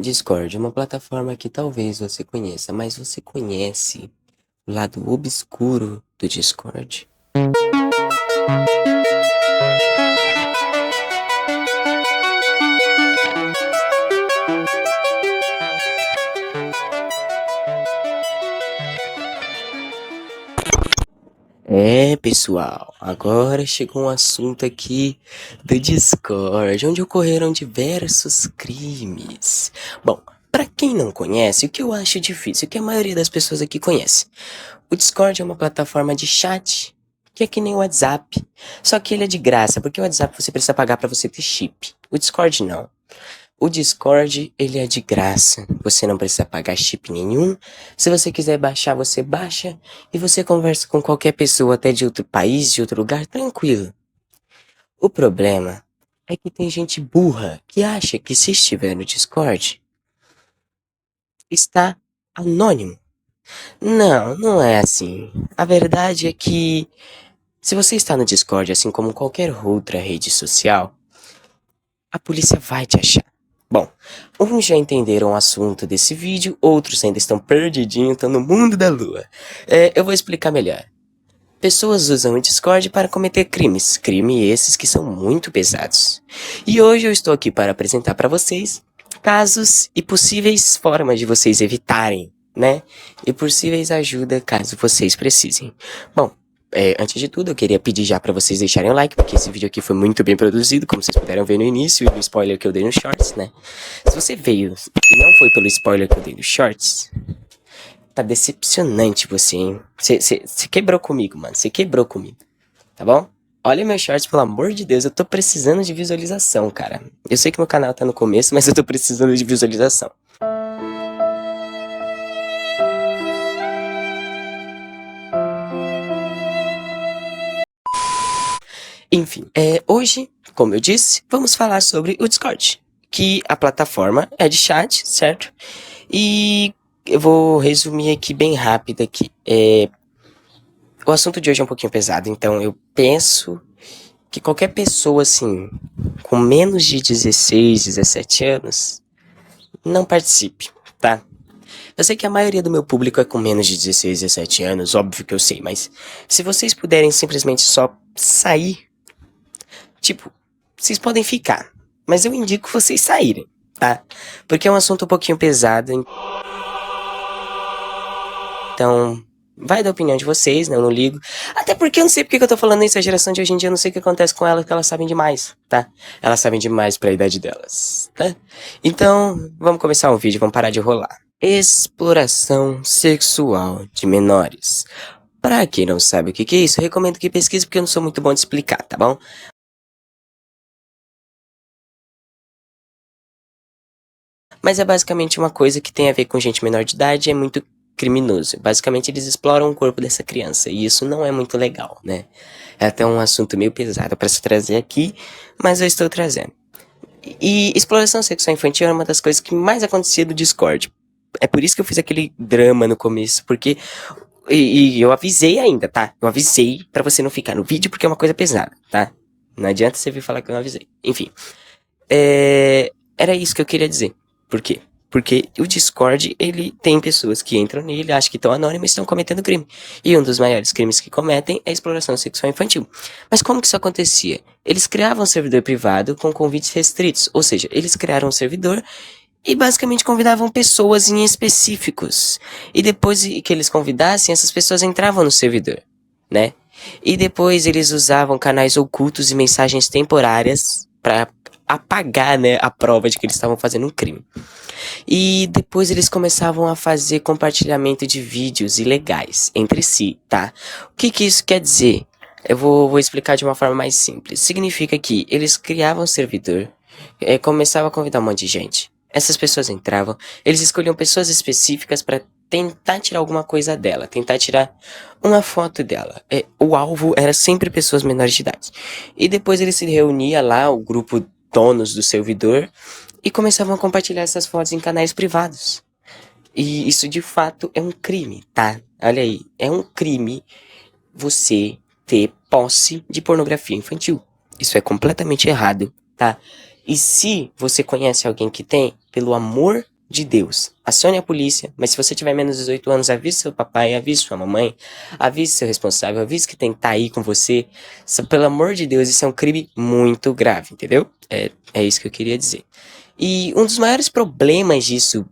Discord é uma plataforma que talvez você conheça, mas você conhece o lado obscuro do Discord? Pessoal, agora chegou um assunto aqui do Discord, onde ocorreram diversos crimes. Bom, pra quem não conhece, o que eu acho difícil, que a maioria das pessoas aqui conhece. O Discord é uma plataforma de chat, que é que nem o WhatsApp. Só que ele é de graça, porque o WhatsApp você precisa pagar pra você ter chip. O Discord não. O Discord, ele é de graça. Você não precisa pagar chip nenhum. Se você quiser baixar, você baixa. E você conversa com qualquer pessoa, até de outro país, de outro lugar, tranquilo. O problema é que tem gente burra que acha que se estiver no Discord, está anônimo. Não, não é assim. A verdade é que se você está no Discord, assim como qualquer outra rede social, a polícia vai te achar. Bom, uns já entenderam o assunto desse vídeo, outros ainda estão perdidinhos, estão no mundo da lua. Eu vou explicar melhor. Pessoas usam o Discord para cometer crimes, crimes esses que são muito pesados. E hoje eu estou aqui para apresentar para vocês casos e possíveis formas de vocês evitarem, né? E possíveis ajuda caso vocês precisem. Bom, antes de tudo, eu queria pedir já pra vocês deixarem o like, porque esse vídeo aqui foi muito bem produzido, como vocês puderam ver no início e no spoiler que eu dei no Shorts, né? Se você veio e não foi pelo spoiler que eu dei no Shorts, tá decepcionante você, hein? Você quebrou comigo, mano. Você quebrou comigo, tá bom? Olha meu Shorts, pelo amor de Deus, eu tô precisando de visualização, cara. Eu sei que meu canal tá no começo, mas eu tô precisando de visualização. Enfim, hoje, como eu disse, vamos falar sobre o Discord, que a plataforma é de chat, certo? E eu vou resumir aqui bem rápido aqui. O assunto de hoje é um pouquinho pesado, então eu penso que qualquer pessoa, assim, com menos de 16, 17 anos, não participe, tá? Eu sei que a maioria do meu público é com menos de 16, 17 anos, óbvio que eu sei, mas se vocês puderem simplesmente só sair, tipo, vocês podem ficar, mas eu indico vocês saírem, tá? Porque é um assunto um pouquinho pesado, então vai da opinião de vocês, né? Eu não ligo. Até porque eu não sei porque que eu tô falando isso, a geração de hoje em dia, eu não sei o que acontece com elas, que elas sabem demais, tá? Elas sabem demais pra idade delas, tá? Então, vamos começar o vídeo, vamos parar de rolar. Exploração sexual de menores. Pra quem não sabe o que é isso, eu recomendo que pesquise porque eu não sou muito bom de explicar, tá bom? Mas é basicamente uma coisa que tem a ver com gente menor de idade e é muito criminoso. Basicamente eles exploram o corpo dessa criança e isso não é muito legal, né? É até um assunto meio pesado para se trazer aqui, mas eu estou trazendo. E exploração sexual infantil é uma das coisas que mais acontecia do Discord. É por isso que eu fiz aquele drama no começo, porque e eu avisei ainda, tá? Eu avisei pra você não ficar no vídeo porque é uma coisa pesada, tá? Não adianta você vir falar que eu não avisei. Enfim, era isso que eu queria dizer. Por quê? Porque o Discord, ele tem pessoas que entram nele, acham que estão anônimas e estão cometendo crime. E um dos maiores crimes que cometem é a exploração sexual infantil. Mas como que isso acontecia? Eles criavam um servidor privado com convites restritos. Ou seja, eles criaram um servidor e basicamente convidavam pessoas em específicos. E depois que eles convidassem, essas pessoas entravam no servidor, né? E depois eles usavam canais ocultos e mensagens temporárias para apagar, né, a prova de que eles estavam fazendo um crime. E depois eles começavam a fazer compartilhamento de vídeos ilegais entre si, tá? O que isso quer dizer? Eu vou explicar de uma forma mais simples. Significa que eles criavam um servidor, começavam a convidar um monte de gente. Essas pessoas entravam, eles escolhiam pessoas específicas para tentar tirar alguma coisa dela, tentar tirar uma foto dela. O alvo era sempre pessoas menores de idade. E depois ele se reunia lá, o grupo donos do servidor, e começavam a compartilhar essas fotos em canais privados. E isso de fato é um crime, tá? Olha aí, é um crime você ter posse de pornografia infantil. Isso é completamente errado, tá? E se você conhece alguém que tem, pelo amor de Deus. Acione a polícia, mas se você tiver menos de 18 anos, avise seu papai, avise sua mamãe, avise seu responsável, avise que tem que estar aí com você. Pelo amor de Deus, isso é um crime muito grave, entendeu? É isso que eu queria dizer. E um dos maiores problemas disso,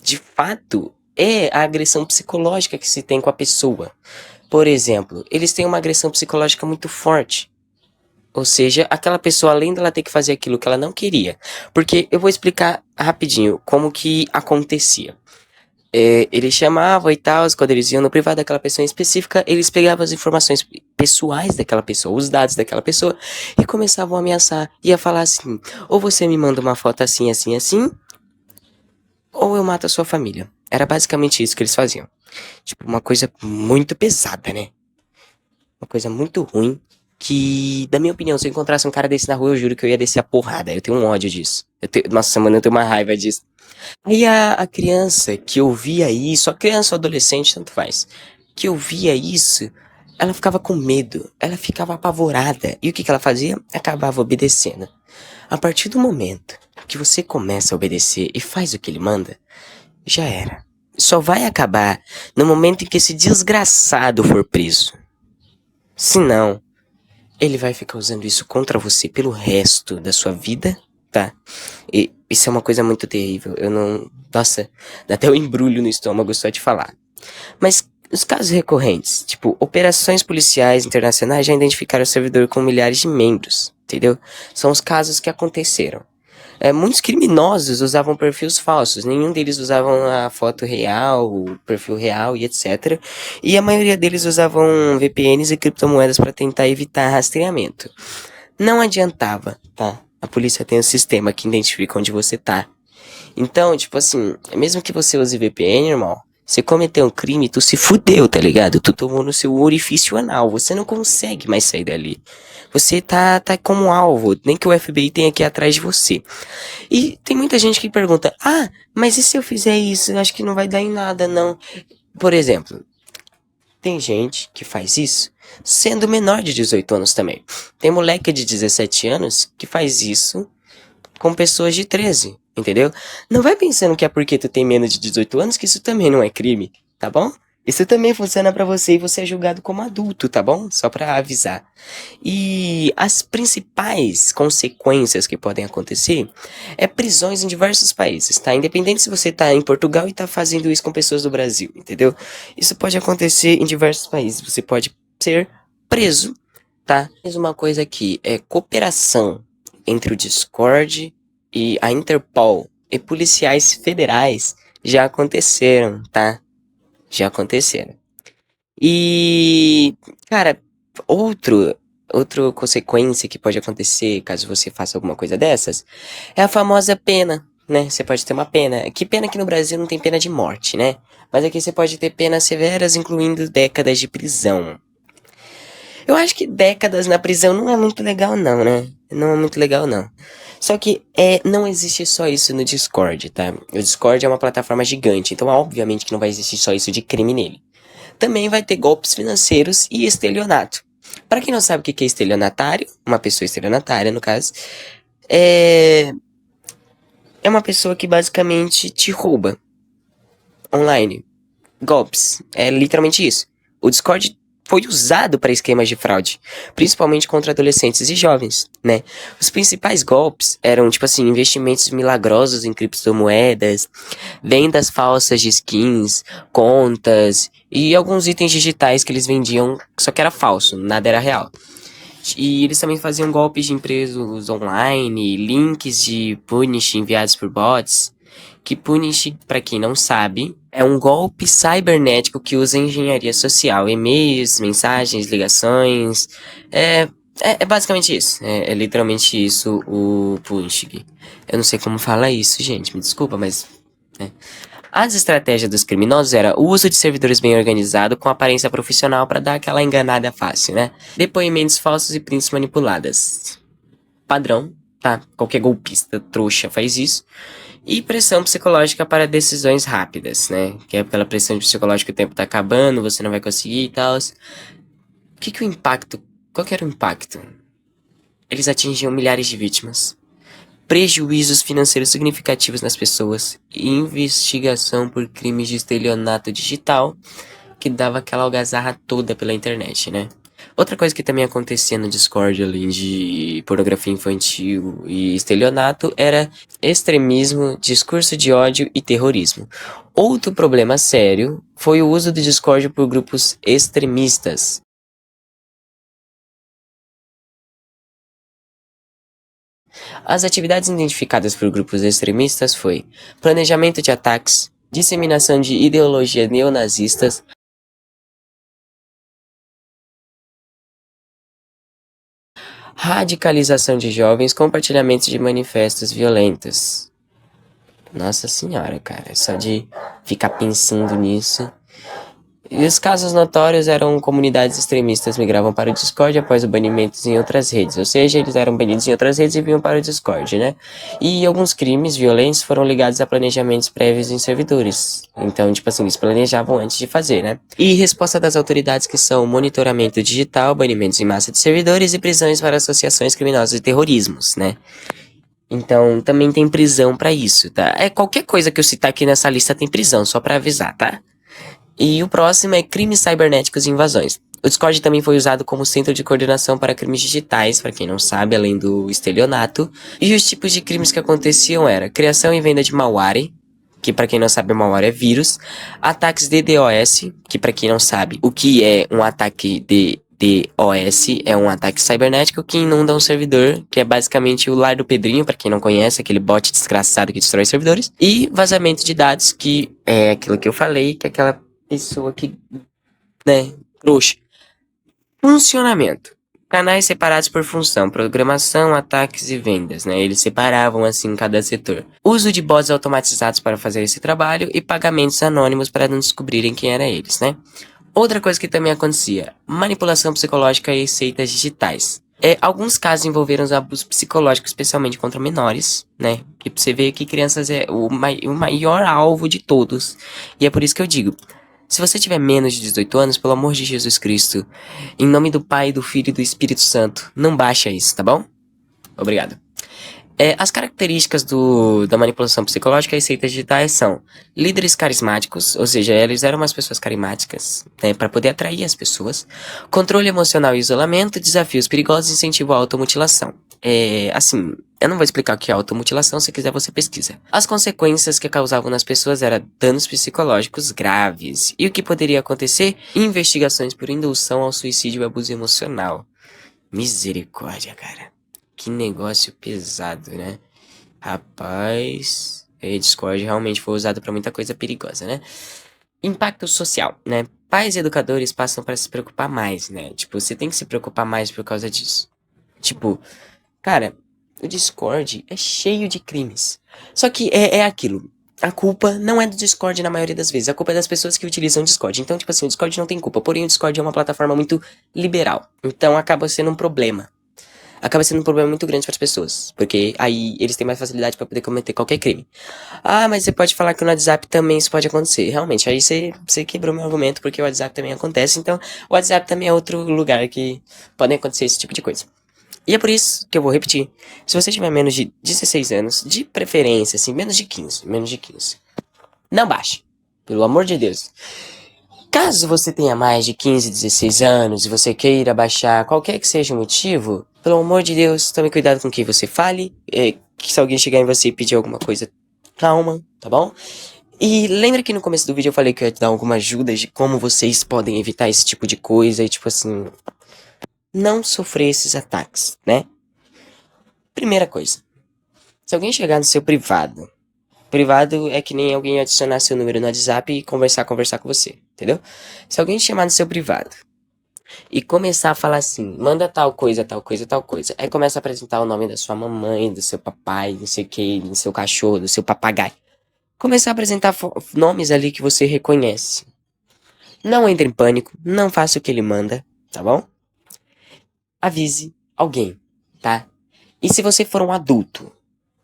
de fato, é a agressão psicológica que se tem com a pessoa. Por exemplo, eles têm uma agressão psicológica muito forte. Ou seja, aquela pessoa, além dela ter que fazer aquilo que ela não queria. Porque eu vou explicar rapidinho como que acontecia. Eles chamavam e tal, quando eles iam no privado daquela pessoa em específica, eles pegavam as informações pessoais daquela pessoa, os dados daquela pessoa, e começavam a ameaçar. Ia falar assim, ou você me manda uma foto assim, assim, assim, ou eu mato a sua família. Era basicamente isso que eles faziam. Tipo, uma coisa muito pesada, né? Uma coisa muito ruim. Que, da minha opinião, se eu encontrasse um cara desse na rua, eu juro que eu ia descer a porrada. Eu tenho um ódio disso. Nossa, mano, eu tenho uma raiva disso. Aí a criança que ouvia isso, a criança ou adolescente, tanto faz, que ouvia isso, ela ficava com medo, ela ficava apavorada. E o que ela fazia? Acabava obedecendo. A partir do momento que você começa a obedecer e faz o que ele manda, já era. Só vai acabar no momento em que esse desgraçado for preso. Se não, ele vai ficar usando isso contra você pelo resto da sua vida, tá? E isso é uma coisa muito terrível. Eu não. Nossa, dá até um embrulho no estômago só de falar. Mas os casos recorrentes, tipo, operações policiais internacionais já identificaram o servidor com milhares de membros, entendeu? São os casos que aconteceram. Muitos criminosos usavam perfis falsos, nenhum deles usavam a foto real, o perfil real e etc. E a maioria deles usavam VPNs e criptomoedas para tentar evitar rastreamento. Não adiantava, tá? A polícia tem um sistema que identifica onde você tá. Então, tipo assim, mesmo que você use VPN, irmão, você cometeu um crime, tu se fudeu, tá ligado? Tu tomou no seu orifício anal, você não consegue mais sair dali. Você tá como alvo, nem que o FBI tenha aqui atrás de você. E tem muita gente que pergunta, mas e se eu fizer isso? Eu acho que não vai dar em nada, não. Por exemplo, tem gente que faz isso sendo menor de 18 anos também. Tem moleque de 17 anos que faz isso com pessoas de 13, entendeu? Não vai pensando que é porque tu tem menos de 18 anos que isso também não é crime, tá bom? Isso também funciona pra você e você é julgado como adulto, tá bom? Só pra avisar. E as principais consequências que podem acontecer é prisões em diversos países, tá? Independente se você tá em Portugal e tá fazendo isso com pessoas do Brasil, entendeu? Isso pode acontecer em diversos países. Você pode ser preso, tá? Mais uma coisa aqui, é cooperação entre o Discord e a Interpol e policiais federais já aconteceram, tá? Já aconteceram. E, cara, outro, outra consequência que pode acontecer caso você faça alguma coisa dessas é a famosa pena, né? Você pode ter uma pena. Que pena que no Brasil não tem pena de morte, né? Mas aqui você pode ter penas severas, incluindo décadas de prisão. Eu acho que décadas na prisão não é muito legal, não, né? Não é muito legal, não. Só que não existe só isso no Discord, tá? O Discord é uma plataforma gigante, então obviamente que não vai existir só isso de crime nele. Também vai ter golpes financeiros e estelionato. Para quem não sabe o que é estelionatário, uma pessoa estelionatária, no caso, é, é uma pessoa que basicamente te rouba online. Golpes. É literalmente isso. O Discord foi usado para esquemas de fraude, principalmente contra adolescentes e jovens, né? Os principais golpes eram, tipo assim, investimentos milagrosos em criptomoedas, vendas falsas de skins, contas e alguns itens digitais que eles vendiam, só que era falso, nada era real. E eles também faziam golpes de empresas online, links de Punish enviados por bots. Que Punish, para quem não sabe, é um golpe cibernético que usa engenharia social, e-mails, mensagens, ligações. É basicamente isso. É literalmente isso o Punishing. Eu não sei como fala isso, gente. Me desculpa, mas. Né? As estratégias dos criminosos era o uso de servidores bem organizados com aparência profissional para dar aquela enganada fácil, né? Depoimentos falsos e prints manipuladas. Padrão, tá? Qualquer golpista trouxa faz isso. E pressão psicológica para decisões rápidas, né? Que é pela pressão psicológica, o tempo tá acabando, você não vai conseguir e tal. Que o impacto... Qual que era o impacto? Eles atingiam milhares de vítimas. prejuízos financeiros significativos nas pessoas, investigação por crimes de estelionato digital, que dava aquela algazarra toda pela internet, né? Outra coisa que também acontecia no Discord, além de pornografia infantil e estelionato, era extremismo, discurso de ódio e terrorismo. Outro problema sério foi o uso do Discord por grupos extremistas. As atividades identificadas por grupos extremistas foi planejamento de ataques, disseminação de ideologias neonazistas, radicalização de jovens, compartilhamento de manifestos violentos. Nossa senhora, cara, só de ficar pensando nisso. E os casos notórios eram comunidades extremistas migravam para o Discord após o banimento em outras redes, ou seja, eles eram banidos em outras redes e vinham para o Discord, né? E alguns crimes violentos foram ligados a planejamentos prévios em servidores. Então, tipo assim, eles planejavam antes de fazer, né? E resposta das autoridades que são monitoramento digital, banimentos em massa de servidores e prisões para associações criminosas e terrorismos, né? Então, também tem prisão pra isso, tá? É qualquer coisa que eu citar aqui nessa lista tem prisão, só pra avisar, tá? E o próximo é crimes cibernéticos e invasões. O Discord também foi usado como centro de coordenação para crimes digitais, para quem não sabe, além do estelionato. E os tipos de crimes que aconteciam era criação e venda de malware, que para quem não sabe, malware é vírus, ataques DDoS, que para quem não sabe, o que é um ataque DDoS é um ataque cibernético que inunda um servidor, que é basicamente o lar do Pedrinho, para quem não conhece, aquele bot desgraçado que destrói servidores, e vazamento de dados, que é aquilo que eu falei, que é aquela pessoa que, né, trouxa. Funcionamento. Canais separados por função, programação, ataques e vendas, né? Eles separavam assim cada setor. Uso de bots automatizados para fazer esse trabalho e pagamentos anônimos para não descobrirem quem era eles, né? Outra coisa que também acontecia, manipulação psicológica e seitas digitais. Alguns casos envolveram abuso psicológico, especialmente contra menores, né? Que você vê que crianças é o maior alvo de todos. E é por isso que eu digo, se você tiver menos de 18 anos, pelo amor de Jesus Cristo, em nome do Pai, do Filho e do Espírito Santo, não baixa isso, tá bom? Obrigado. As características da manipulação psicológica e seitas digitais são líderes carismáticos, ou seja, eles eram umas pessoas carismáticas, né, para poder atrair as pessoas, controle emocional e isolamento, desafios perigosos e incentivo à automutilação. Assim, eu não vou explicar o que é automutilação, se quiser você pesquisa. As consequências que causavam nas pessoas eram danos psicológicos graves. E o que poderia acontecer? Investigações por indução ao suicídio e abuso emocional. Misericórdia, cara. Que negócio pesado, né? Rapaz, Discord realmente foi usado pra muita coisa perigosa, né? Impacto social, né? Pais e educadores passam para se preocupar mais, né? Tipo, você tem que se preocupar mais por causa disso. Tipo, cara, o Discord é cheio de crimes. Só que é aquilo. A culpa não é do Discord na maioria das vezes. A culpa é das pessoas que utilizam o Discord. Então, tipo assim, o Discord não tem culpa. Porém, o Discord é uma plataforma muito liberal. Então, acaba sendo um problema. Acaba sendo um problema muito grande para as pessoas. Porque aí eles têm mais facilidade para poder cometer qualquer crime. Ah, mas você pode falar que no WhatsApp também isso pode acontecer. Realmente, aí você quebrou meu argumento, porque o WhatsApp também acontece. Então, o WhatsApp também é outro lugar que podem acontecer esse tipo de coisa. E é por isso que eu vou repetir. Se você tiver menos de 16 anos, de preferência, assim, menos de 15, não baixe. Pelo amor de Deus. Caso você tenha mais de 15, 16 anos e você queira baixar qualquer que seja o motivo, pelo amor de Deus, tome cuidado com o que você fale. Que se alguém chegar em você e pedir alguma coisa, calma, tá bom? E lembra que no começo do vídeo eu falei que eu ia te dar algumas ajudas de como vocês podem evitar esse tipo de coisa e, tipo assim, não sofrer esses ataques, né? Primeira coisa, se alguém chegar no seu privado, privado é que nem alguém adicionar seu número no WhatsApp e conversar com você, entendeu? Se alguém te chamar no seu privado e começar a falar assim, manda tal coisa, tal coisa, tal coisa, aí começa a apresentar o nome da sua mamãe, do seu papai, não sei o que, do seu cachorro, do seu papagaio. Começar a apresentar nomes ali que você reconhece. Não entre em pânico, não faça o que ele manda, tá bom? Avise alguém, tá? E se você for um adulto,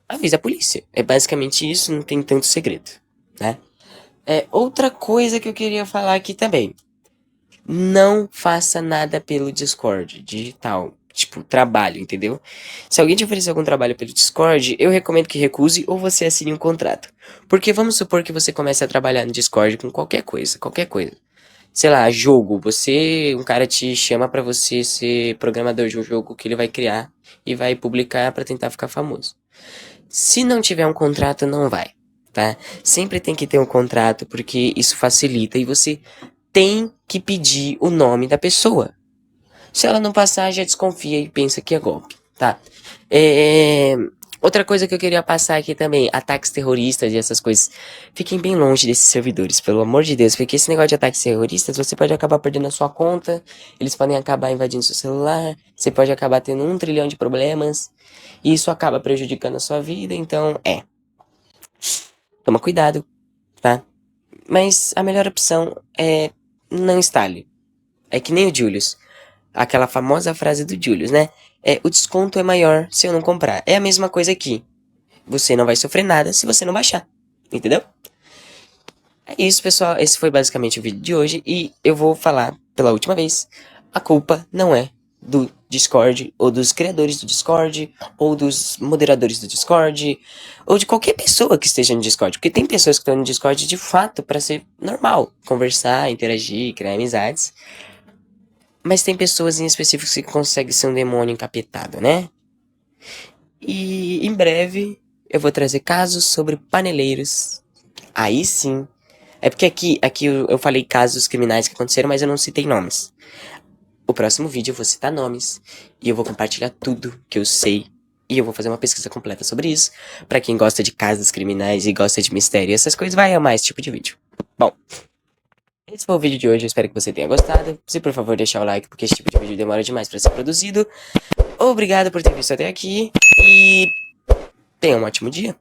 avise a polícia. É basicamente isso, não tem tanto segredo, né? Outra coisa que eu queria falar aqui também. Não faça nada pelo Discord digital. Tipo, trabalho, entendeu? Se alguém te oferecer algum trabalho pelo Discord, eu recomendo que recuse ou você assine um contrato. Porque vamos supor que você comece a trabalhar no Discord com qualquer coisa, qualquer coisa. Sei lá, jogo. Um cara te chama pra você ser programador de um jogo que ele vai criar e vai publicar pra tentar ficar famoso. Se não tiver um contrato, não vai, tá? Sempre tem que ter um contrato porque isso facilita e você tem que pedir o nome da pessoa. Se ela não passar, já desconfia e pensa que é golpe, tá? É... Outra coisa que eu queria passar aqui também, ataques terroristas e essas coisas. Fiquem bem longe desses servidores, pelo amor de Deus, porque esse negócio de ataques terroristas, você pode acabar perdendo a sua conta, eles podem acabar invadindo seu celular, você pode acabar tendo 1 trilhão de problemas, e isso acaba prejudicando a sua vida, então, toma cuidado, tá? Mas a melhor opção é não instale. É que nem o Julius. Aquela famosa frase do Julius, né? O desconto é maior se eu não comprar. É a mesma coisa aqui. Você não vai sofrer nada se você não baixar. Entendeu? É isso, pessoal. Esse foi basicamente o vídeo de hoje. E eu vou falar pela última vez. A culpa não é do Discord, ou dos criadores do Discord, ou dos moderadores do Discord, ou de qualquer pessoa que esteja no Discord. Porque tem pessoas que estão no Discord de fato para ser normal. Conversar, interagir, criar amizades. Mas tem pessoas em específico que conseguem ser um demônio encapetado, né? E em breve eu vou trazer casos sobre paneleiros. Aí sim. É porque aqui eu falei casos criminais que aconteceram, mas eu não citei nomes. O próximo vídeo eu vou citar nomes e eu vou compartilhar tudo que eu sei. E eu vou fazer uma pesquisa completa sobre isso. Pra quem gosta de casos criminais e gosta de mistério e essas coisas, vai amar esse tipo de vídeo. Bom, esse foi o vídeo de hoje, eu espero que você tenha gostado. Se por favor deixar o like, porque esse tipo de vídeo demora demais pra ser produzido. Obrigado por ter visto até aqui e tenha um ótimo dia.